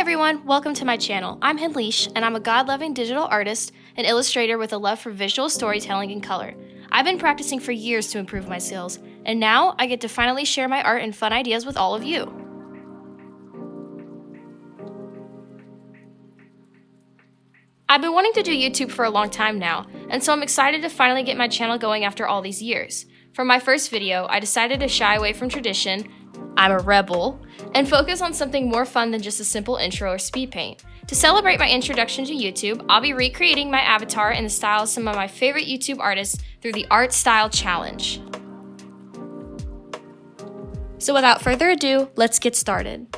everyone, welcome to my channel. I'm Henleesh, and I'm a God-loving digital artist and illustrator with a love for visual storytelling and color. I've been practicing for years to improve my skills, and now I get to finally share my art and fun ideas with all of you. I've been wanting to do YouTube for a long time now, and so I'm excited to finally get my channel going after all these years. For my first video, I decided to shy away from tradition, I'm a rebel, and focus on something more fun than just a simple intro or speed paint. To celebrate my introduction to YouTube, I'll be recreating my avatar in the style of some of my favorite YouTube artists through the Art Style Challenge. So without further ado, let's get started.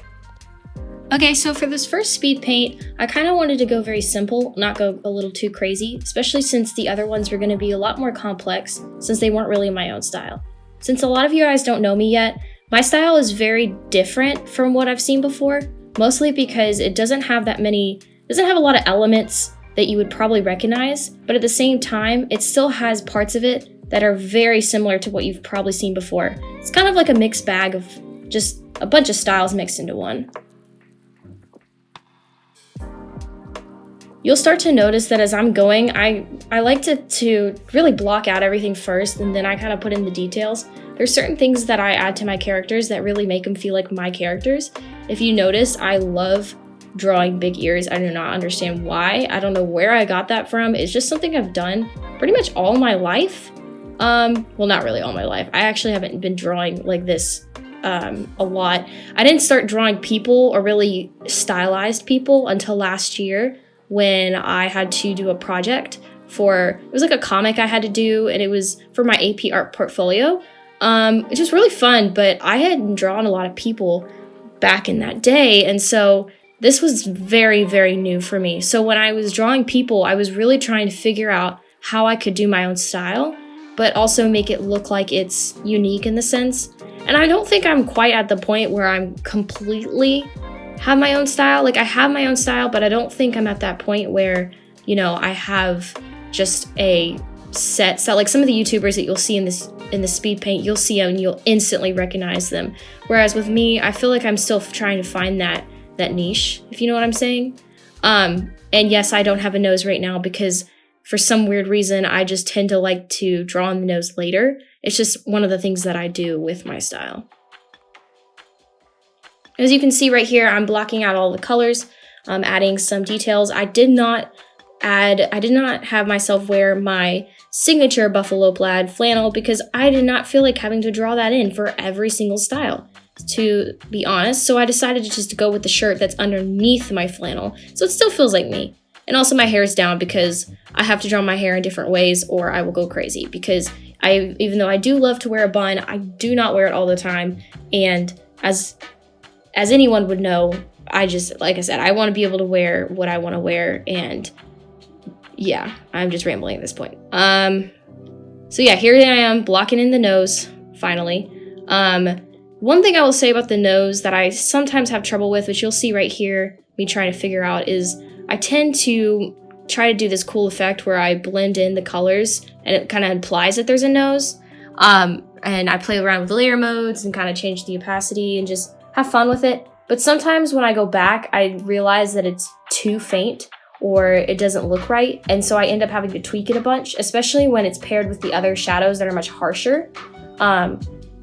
Okay, so for this first speed paint, I kind of wanted to go very simple, not go a little too crazy, especially since the other ones were going to be a lot more complex since they weren't really my own style. Since a lot of you guys don't know me yet, my style is very different from what I've seen before, mostly because it doesn't have a lot of elements that you would probably recognize, but at the same time, it still has parts of it that are very similar to what you've probably seen before. It's kind of like a mixed bag of just a bunch of styles mixed into one. You'll start to notice that as I'm going, I like to really block out everything first, and then I kind of put in the details. There's certain things that I add to my characters that really make them feel like my characters. If you notice, I love drawing big ears. I do not understand why. I don't know where I got that from. It's just something I've done pretty much all my life. Well, not really all my life. I actually haven't been drawing like this a lot. I didn't start drawing people or really stylized people until last year, when I had to do a project it was like a comic I had to do, and it was for my AP art portfolio. It's just really fun, but I hadn't drawn a lot of people back in that day, and so this was very, very new for me. So when I was drawing people, I was really trying to figure out how I could do my own style, but also make it look like it's unique in the sense. And I don't think I'm quite at the point where I'm completely have my own style. Like, I have my own style, but I don't think I'm at that point where, you know, I have just a set style. Like some of the YouTubers that you'll see in the speed paint, you'll see them and you'll instantly recognize them. Whereas with me, I feel like I'm still trying to find that niche, if you know what I'm saying. And yes, I don't have a nose right now because for some weird reason, I just tend to like to draw on the nose later. It's just one of the things that I do with my style. As you can see right here, I'm blocking out all the colors, adding some details. I did not have myself wear my signature buffalo plaid flannel because I did not feel like having to draw that in for every single style, to be honest. So I decided to just go with the shirt that's underneath my flannel, so it still feels like me. And also my hair is down because I have to draw my hair in different ways or I will go crazy, because even though I do love to wear a bun, I do not wear it all the time. And as anyone would know, like I said, I want to be able to wear what I want to wear, and yeah, I'm just rambling at this point. So yeah, here I am blocking in the nose, finally. One thing I will say about the nose that I sometimes have trouble with, which you'll see right here, me trying to figure out, is I tend to try to do this cool effect where I blend in the colors, and it kind of implies that there's a nose. And I play around with layer modes and kind of change the opacity and just have fun with it. But sometimes when I go back, I realize that it's too faint or it doesn't look right. And so I end up having to tweak it a bunch, especially when it's paired with the other shadows that are much harsher.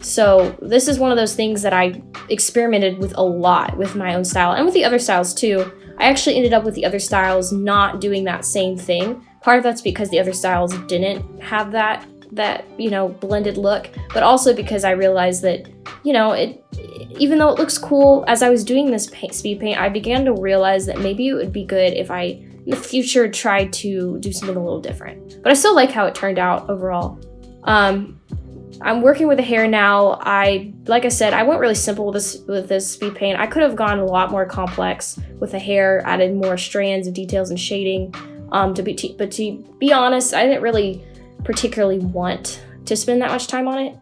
So this is one of those things that I experimented with a lot with my own style and with the other styles too. I actually ended up with the other styles not doing that same thing. Part of that's because the other styles didn't have that blended look, but also because I realized that, even though it looks cool, as I was doing this speed paint, I began to realize that maybe it would be good if I, in the future, tried to do something a little different. But I still like how it turned out overall. I'm working with the hair now. Like I said, I went really simple with this speed paint. I could have gone a lot more complex with the hair, added more strands and details and shading. But to be honest, I didn't really particularly want to spend that much time on it.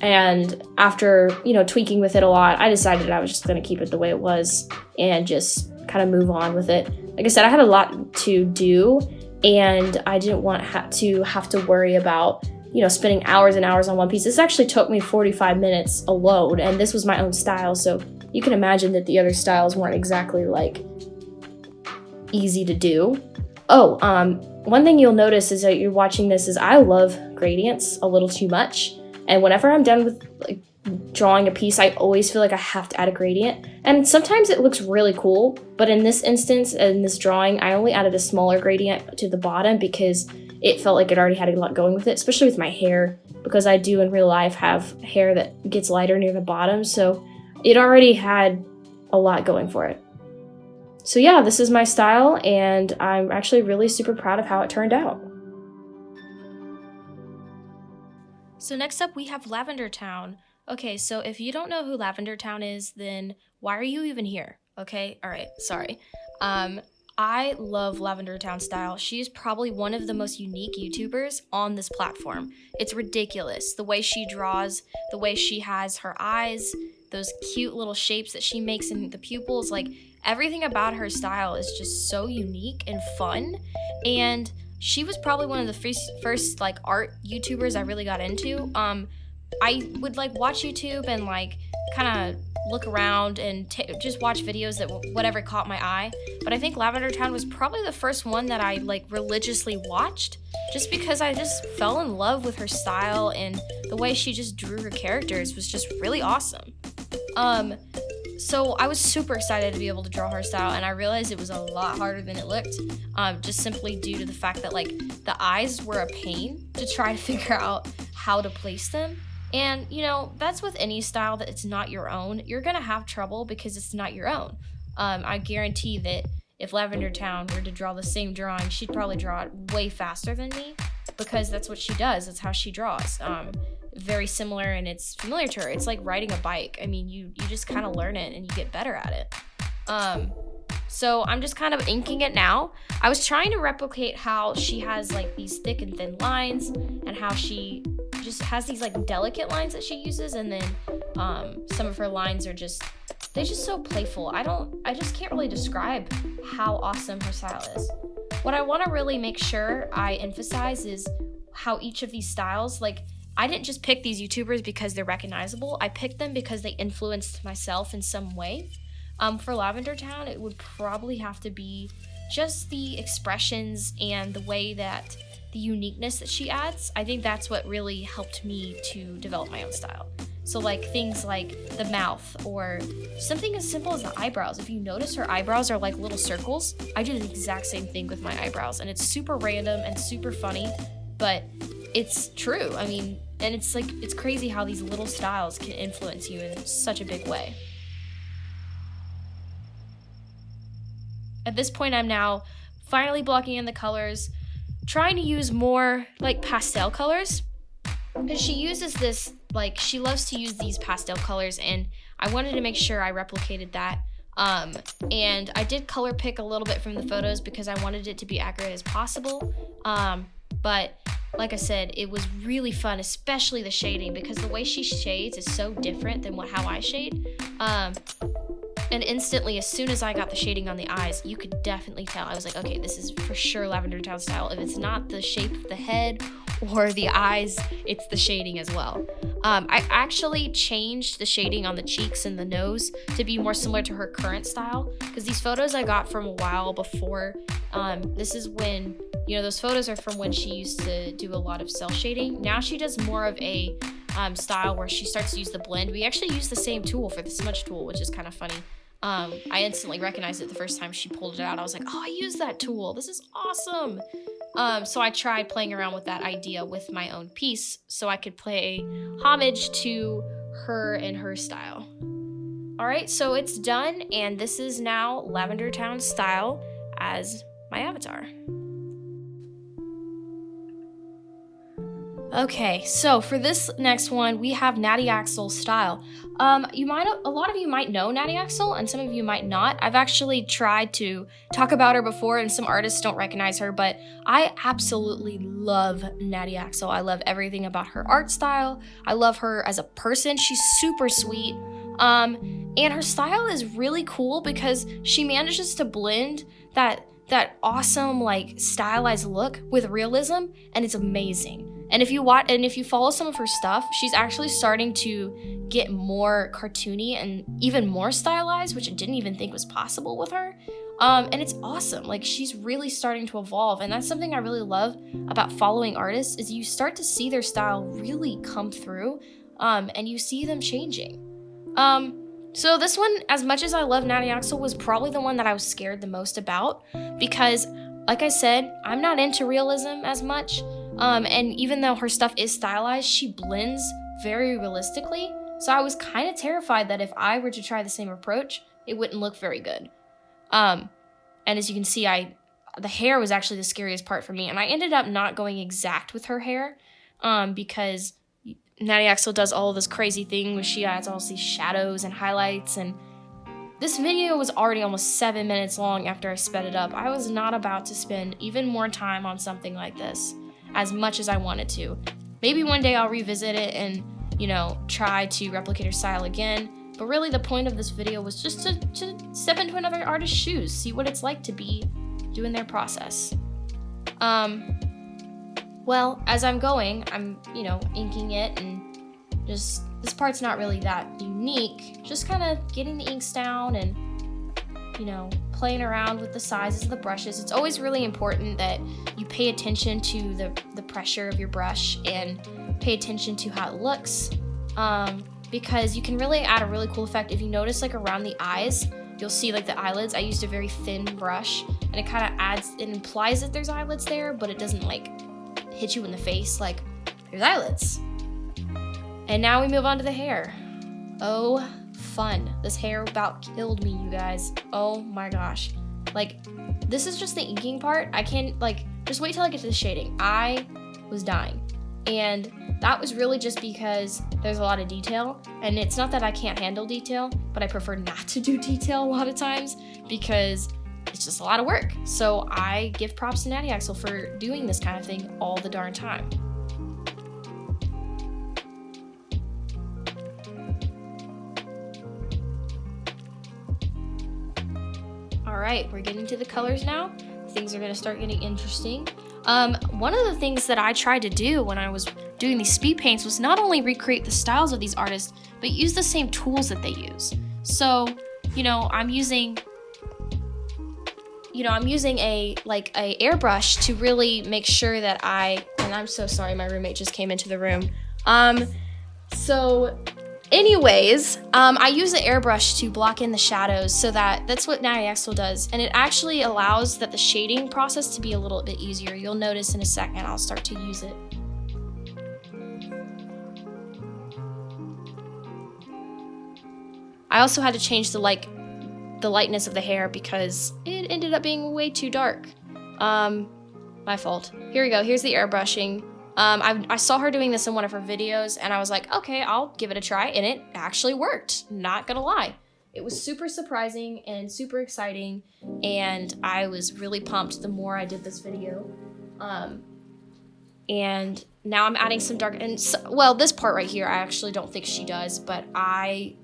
And after, tweaking with it a lot, I decided I was just going to keep it the way it was and just kind of move on with it. Like I said, I had a lot to do, and I didn't want to have to worry about, spending hours and hours on one piece. This actually took me 45 minutes alone, and this was my own style. So, you can imagine that the other styles weren't exactly like easy to do. Oh, one thing you'll notice is that you're watching this is I love gradients a little too much. And whenever I'm done with like drawing a piece, I always feel like I have to add a gradient. And sometimes it looks really cool, but in this instance, in this drawing, I only added a smaller gradient to the bottom because it felt like it already had a lot going with it, especially with my hair, because I do in real life have hair that gets lighter near the bottom, so it already had a lot going for it. So yeah, this is my style, and I'm actually really super proud of how it turned out. So next up we have Lavender Town. Okay, so if you don't know who Lavender Town is, then why are you even here? Okay, alright, sorry. I love Lavender Town style. She's probably one of the most unique YouTubers on this platform. It's ridiculous. The way she draws, the way she has her eyes, those cute little shapes that she makes in the pupils, like everything about her style is just so unique and fun. And she was probably one of the first like art YouTubers I really got into. I would like watch YouTube and like kind of look around and just watch videos that whatever caught my eye. But I think Lavender Town was probably the first one that I like religiously watched, just because I just fell in love with her style, and the way she just drew her characters was just really awesome. So I was super excited to be able to draw her style, and I realized it was a lot harder than it looked, just simply due to the fact that like the eyes were a pain to try to figure out how to place them. And, you know, that's with any style that it's not your own. You're going to have trouble because it's not your own. I guarantee that if Lavender Town were to draw the same drawing, she'd probably draw it way faster than me, because that's what she does. That's how she draws. Very similar, and it's familiar to her. It's like riding a bike. I mean, you just kind of learn it and you get better at it. So I'm just kind of inking it now. I was trying to replicate how she has like these thick and thin lines, and how she just has these like delicate lines that she uses, and then some of her lines are they're just so playful. I just can't really describe how awesome her style is. What I want to really make sure I emphasize is how each of these styles, like, I didn't just pick these YouTubers because they're recognizable. I picked them because they influenced myself in some way. For Lavender Town, it would probably have to be just the expressions and the way that the uniqueness that she adds. I think that's what really helped me to develop my own style. So like things like the mouth, or something as simple as the eyebrows. If you notice, her eyebrows are like little circles. I do the exact same thing with my eyebrows, and it's super random and super funny, but it's true. I mean, and it's like, it's crazy how these little styles can influence you in such a big way. At this point, I'm now finally blocking in the colors, trying to use more like pastel colors. And she uses this, like, she loves to use these pastel colors, and I wanted to make sure I replicated that. And I did color pick a little bit from the photos because I wanted it to be accurate as possible. But like I said, it was really fun, especially the shading, because the way she shades is so different than how I shade. And instantly, as soon as I got the shading on the eyes, you could definitely tell. I was like, okay, this is for sure Lavender Town style. If it's not the shape of the head or the eyes, it's the shading as well. I actually changed the shading on the cheeks and the nose to be more similar to her current style, because these photos I got from a while before. This is when, you know, those photos are from when she used to do a lot of cell shading. Now she does more of a style where she starts to use the blend. We actually use the same tool for the smudge tool, which is kind of funny. I instantly recognized it the first time she pulled it out. I was like, oh, I use that tool. This is awesome. So I tried playing around with that idea with my own piece so I could pay homage to her and her style. All right, so it's done, and this is now Lavender Town style as my avatar. Okay, so for this next one, we have Natty Axel's style. A lot of you might know Natty Axel, and some of you might not. I've actually tried to talk about her before, and some artists don't recognize her, but I absolutely love Natty Axel. I love everything about her art style. I love her as a person. She's super sweet. And her style is really cool because she manages to blend that awesome, like, stylized look with realism, and it's amazing. And if you follow some of her stuff, she's actually starting to get more cartoony and even more stylized, which I didn't even think was possible with her. And it's awesome. Like, she's really starting to evolve, and that's something I really love about following artists, is you start to see their style really come through, and you see them changing. So this one, as much as I love Natty Axel, was probably the one that I was scared the most about, because, like I said, I'm not into realism as much. And even though her stuff is stylized, she blends very realistically. So I was kind of terrified that if I were to try the same approach, it wouldn't look very good. And as you can see, the hair was actually the scariest part for me. And I ended up not going exact with her hair, because Natty Axel does all of this crazy thing where she adds all these shadows and highlights. And this video was already almost 7 minutes long after I sped it up. I was not about to spend even more time on something like this, as much as I wanted to. Maybe one day I'll revisit it and, try to replicate her style again. But really the point of this video was just to step into another artist's shoes, see what it's like to be doing their process. Well, as I'm going, I'm, inking it, and just, this part's not really that unique. Just kind of getting the inks down and, playing around with the sizes of the brushes. It's always really important that you pay attention to the pressure of your brush and pay attention to how it looks, because you can really add a really cool effect. If you notice, like, around the eyes, you'll see, like, the eyelids. I used a very thin brush, and it kind of it implies that there's eyelids there, but it doesn't, like, hit you in the face like there's eyelids. And now we move on to the hair. Oh, fun. This hair about killed me, you guys. Oh my gosh. Like, this is just the inking part. I can't, just wait till I get to the shading. I was dying. And that was really just because there's a lot of detail. And it's not that I can't handle detail, but I prefer not to do detail a lot of times because it's just a lot of work. So I give props to Natty Axel for doing this kind of thing all the darn time. All right, we're getting to the colors now. Things are gonna start getting interesting. One of the things that I tried to do when I was doing these speed paints was not only recreate the styles of these artists, but use the same tools that they use. So, I'm using a airbrush to really make sure that and I'm so sorry, my roommate just came into the room. I use the airbrush to block in the shadows, so that's what Natty Axel does, and it actually allows that the shading process to be a little bit easier. You'll notice in a second I'll start to use it. I also had to change the lightness of the hair because it ended up being way too dark. My fault. Here we go. Here's the airbrushing. I saw her doing this in one of her videos, and I was like, okay, I'll give it a try, and it actually worked. Not gonna lie. It was super surprising and super exciting, and I was really pumped the more I did this video. And now I'm adding some dark, this part right here, I actually don't think she does, but I,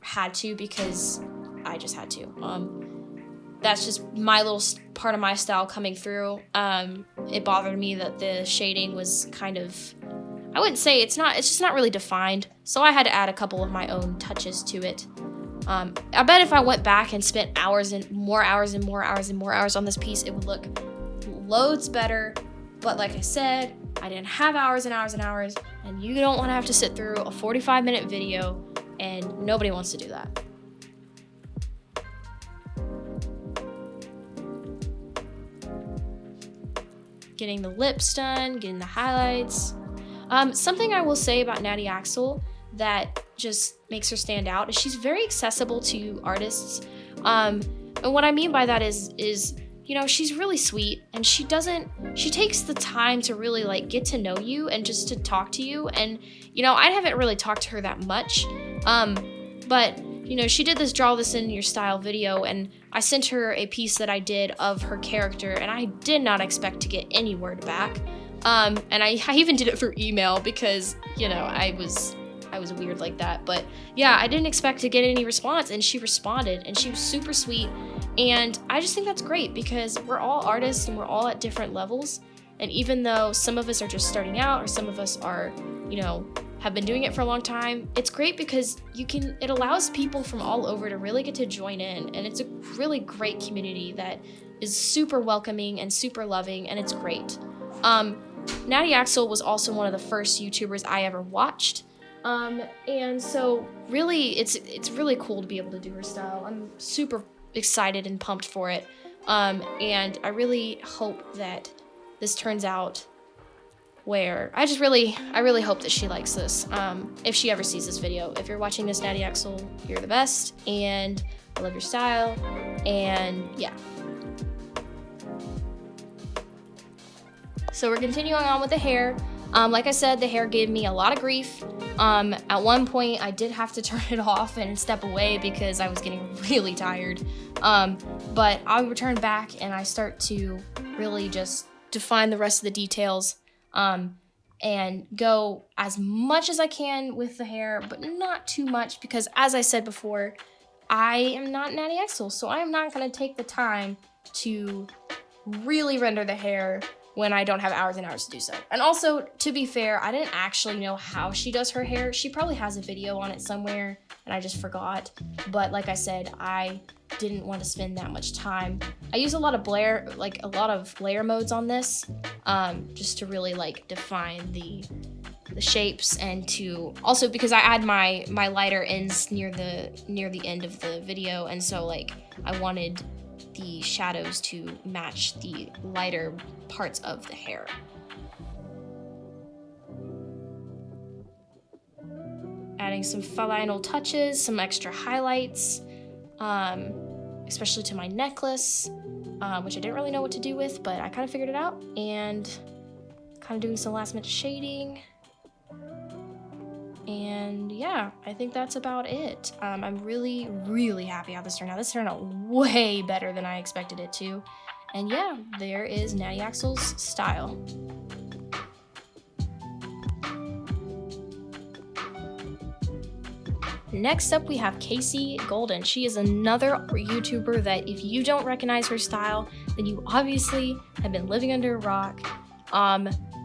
had to because I just had to. That's just my little part of my style coming through. It bothered me that the shading was kind of, I wouldn't say it's just not really defined. So I had to add a couple of my own touches to it. I bet if I went back and spent hours and more hours and more hours and more hours on this piece, it would look loads better. But like I said, I didn't have hours and hours and hours, and you don't want to have to sit through a 45-minute video, and nobody wants to do that. Getting the lips done, getting the highlights. Something I will say about Natty Axel that just makes her stand out is she's very accessible to artists. And what I mean by that is she's really sweet, and she takes the time to really get to know you and just to talk to you. And I haven't really talked to her that much, but she did this draw this in your style video, and I sent her a piece that I did of her character, and I did not expect to get any word back. And I even did it through email because I was weird like that. But yeah, I didn't expect to get any response, and she responded, and she was super sweet. And I just think that's great because we're all artists and we're all at different levels. And even though some of us are just starting out, or some of us are, have been doing it for a long time, it's great because it allows people from all over to really get to join in. And it's a really great community that is super welcoming and super loving, and it's great. Natty Axel was also one of the first YouTubers I ever watched. And so really, it's really cool to be able to do her style. I'm super excited and pumped for it. And I really hope that this turns out where I really hope that she likes this. If she ever sees this video. If you're watching this, Natty Axel, you're the best, and I love your style, and yeah. So we're continuing on with the hair. Like I said, the hair gave me a lot of grief. At one point, I did have to turn it off and step away because I was getting really tired. But I return back and I start to really just define the rest of the details and go as much as I can with the hair, but not too much because, as I said before, I am not Natty Axel, so I am not going to take the time to really render the hair when I don't have hours and hours to do so. And also, to be fair, I didn't actually know how she does her hair. She probably has a video on it somewhere, and I just forgot. But like I said, I didn't want to spend that much time. I use a lot of layer modes on this, just to really define the shapes, and to also because I add my lighter ends near the end of the video, and so I wanted the shadows to match the lighter parts of the hair. Adding some final touches, some extra highlights, especially to my necklace, which I didn't really know what to do with, but I kind of figured it out, and kind of doing some last minute shading. And yeah, I think that's about it. I'm really, really happy how this turned out. This turned out way better than I expected it to. And yeah, there is Natty Axel's style. Next up, we have Casey Golden. She is another YouTuber that if you don't recognize her style, then you obviously have been living under a rock.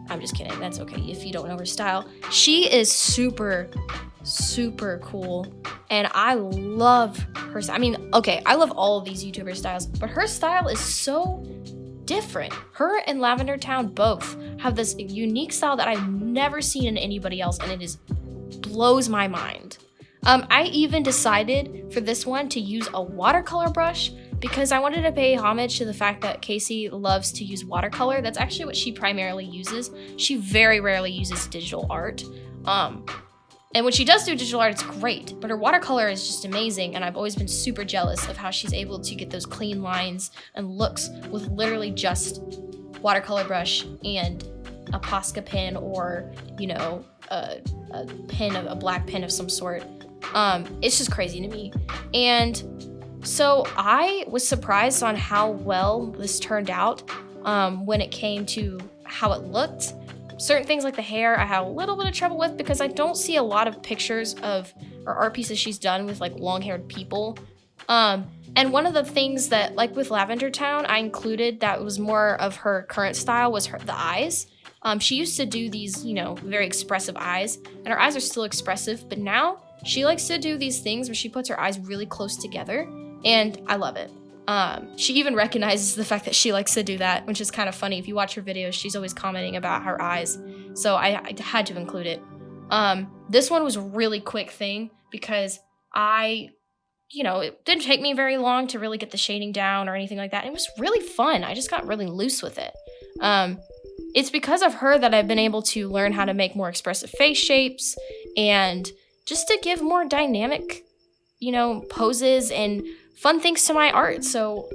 I'm just kidding. That's okay if you don't know her style. She is super, super cool, and I love her. I mean, okay, I love all of these YouTuber styles, but her style is so different. Her and Lavender Town both have this unique style that I've never seen in anybody else, and it blows my mind. I even decided for this one to use a watercolor brush because I wanted to pay homage to the fact that Casey loves to use watercolor. That's actually what she primarily uses. She very rarely uses digital art. And when she does do digital art, it's great, but her watercolor is just amazing, and I've always been super jealous of how she's able to get those clean lines and looks with literally just watercolor brush and a Posca pen, or, a black pen of some sort. It's just crazy to me. And so I was surprised on how well this turned out when it came to how it looked. Certain things like the hair I had a little bit of trouble with because I don't see a lot of pictures of or art pieces she's done with long-haired people. And one of the things that, with Lavender Town, I included that was more of her current style was the eyes. She used to do these, very expressive eyes, and her eyes are still expressive, but now she likes to do these things where she puts her eyes really close together, and I love it. She even recognizes the fact that she likes to do that, which is kind of funny. If you watch her videos, she's always commenting about her eyes, so I had to include it. This one was a really quick thing because it didn't take me very long to really get the shading down or anything like that. It was really fun. I just got really loose with it. It's because of her that I've been able to learn how to make more expressive face shapes and just to give more dynamic, poses and fun things to my art. So,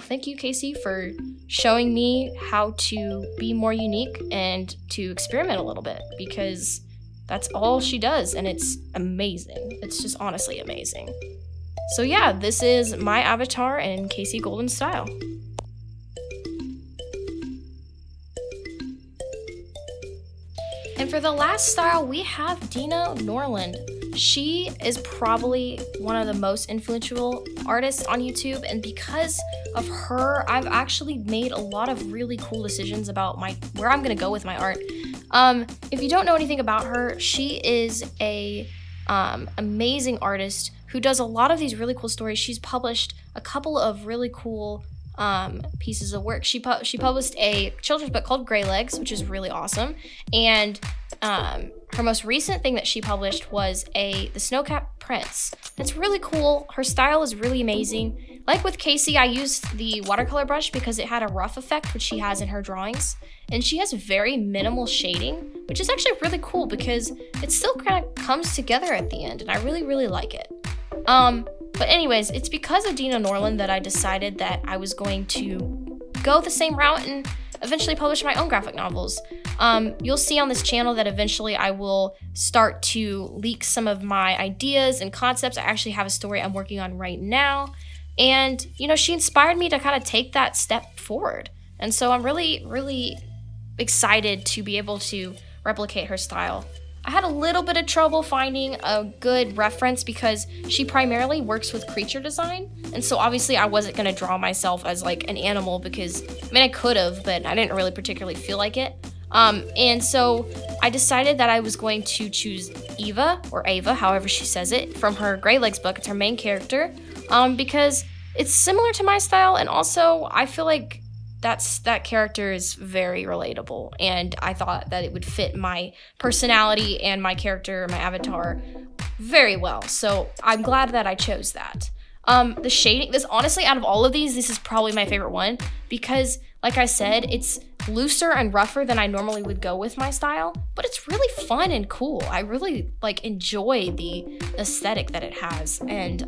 thank you, Casey, for showing me how to be more unique and to experiment a little bit, because that's all she does, and it's amazing. It's just honestly amazing. So yeah, this is my avatar in Casey Golden style. And for the last style, we have Dina Norland. She is probably one of the most influential artists on YouTube, and because of her, I've actually made a lot of really cool decisions about where I'm gonna go with my art. If you don't know anything about her, she is a amazing artist who does a lot of these really cool stories. She's published a couple of really cool pieces of work. She published a children's book called Gray Legs, which is really awesome, and her most recent thing that she published was the Snowcap Prince. It's really cool. Her style is really amazing. Like with Casey, I used the watercolor brush because it had a rough effect, which she has in her drawings, and she has very minimal shading, which is actually really cool because it still kind of comes together at the end, and I really, really like it. But anyways, it's because of Dina Norland that I decided that I was going to go the same route and eventually publish my own graphic novels. You'll see on this channel that eventually I will start to leak some of my ideas and concepts. I actually have a story I'm working on right now. And, you know, she inspired me to kind of take that step forward. And so I'm really, really excited to be able to replicate her style. I had a little bit of trouble finding a good reference because she primarily works with creature design. And so obviously I wasn't gonna draw myself as like an animal because, I mean, I could have, but I didn't really particularly feel like it. And so I decided that I was going to choose Eva, or Ava, however she says it, from her Gray Legs book. It's her main character, because it's similar to my style, and also I feel like that character is very relatable, and I thought that it would fit my personality and my character, my avatar, very well. So I'm glad that I chose that. The shading, honestly, out of all of these, this is probably my favorite one because, like I said, it's looser and rougher than I normally would go with my style, but it's really fun and cool. I really enjoy the aesthetic that it has, and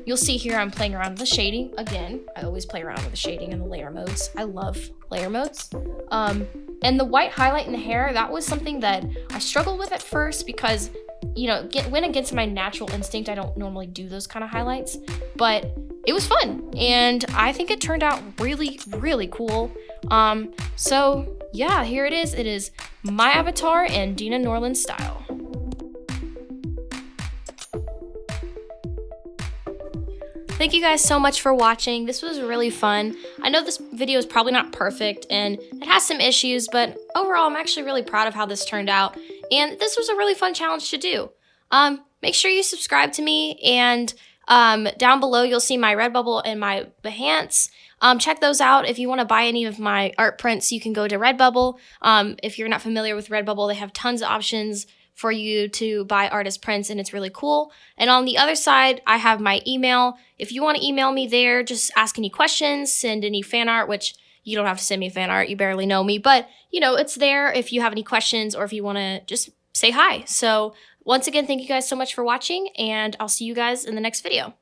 you'll see here I'm playing around with the shading again. I always play around with the shading and the layer modes. I love layer modes. And the white highlight in the hair, that was something that I struggled with at first because, you know, went against my natural instinct. I don't normally do those kind of highlights, but it was fun, and I think it turned out really, really cool. So yeah, here it is. It is my avatar in Dina Norland style. Thank you guys so much for watching. This was really fun. I know this video is probably not perfect and it has some issues, but overall I'm actually really proud of how this turned out, and this was a really fun challenge to do. Make sure you subscribe to me, and down below you'll see my Redbubble and my Behance. Check those out. If you want to buy any of my art prints, you can go to Redbubble. If you're not familiar with Redbubble, they have tons of options for you to buy artist prints, and it's really cool. And on the other side, I have my email. If you want to email me there, just ask any questions, send any fan art, which you don't have to send me fan art, you barely know me, but you know, it's there if you have any questions or if you want to just say hi. So once again, thank you guys so much for watching, and I'll see you guys in the next video.